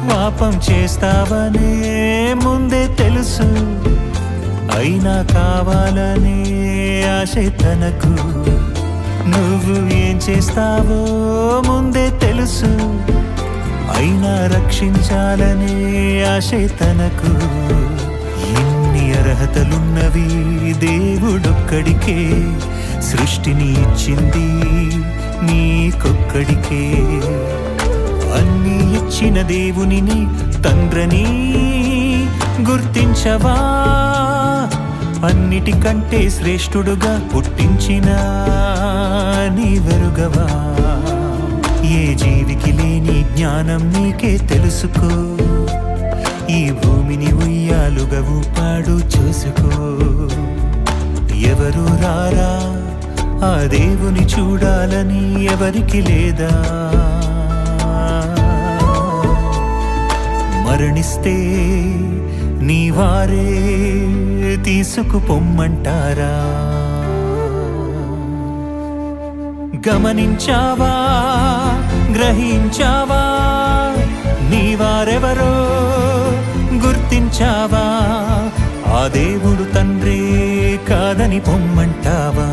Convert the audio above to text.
పాపం చేస్తావనే ముందే తెలుసు, అయినా కావాలనే ఆశ తనకు. నువ్వు ఏం చేస్తావో ముందే తెలుసు, అయినా రక్షించాలనే ఆశ తనకు. ఎన్ని అర్హతలున్నవి దేవుడొక్కడికే, సృష్టిని ఇచ్చింది నీకొక్కడికే. అన్నీ ఇచ్చిన దేవునిని తండ్రిని గుర్తించవా, అన్నిటికంటే శ్రేష్ఠుడుగా పుట్టించిన నీవెరుగవా. ఏ జీవికి లేని జ్ఞానం నీకే తెలుసుకో, ఈ భూమిని ఉయ్యాలుగా ఊపాడు చూసుకో. ఎవరు రారా ఆ దేవుని చూడాలని ఎవరికి లేదా, మరణిస్తే నీ వారే తీసుకుపొమ్మంటారా. గమనించావా, గ్రహించావా, నీ వారెవరో గుర్తించావా. ఆ దేవుడు తండ్రే కాదని పొమ్మంటావా.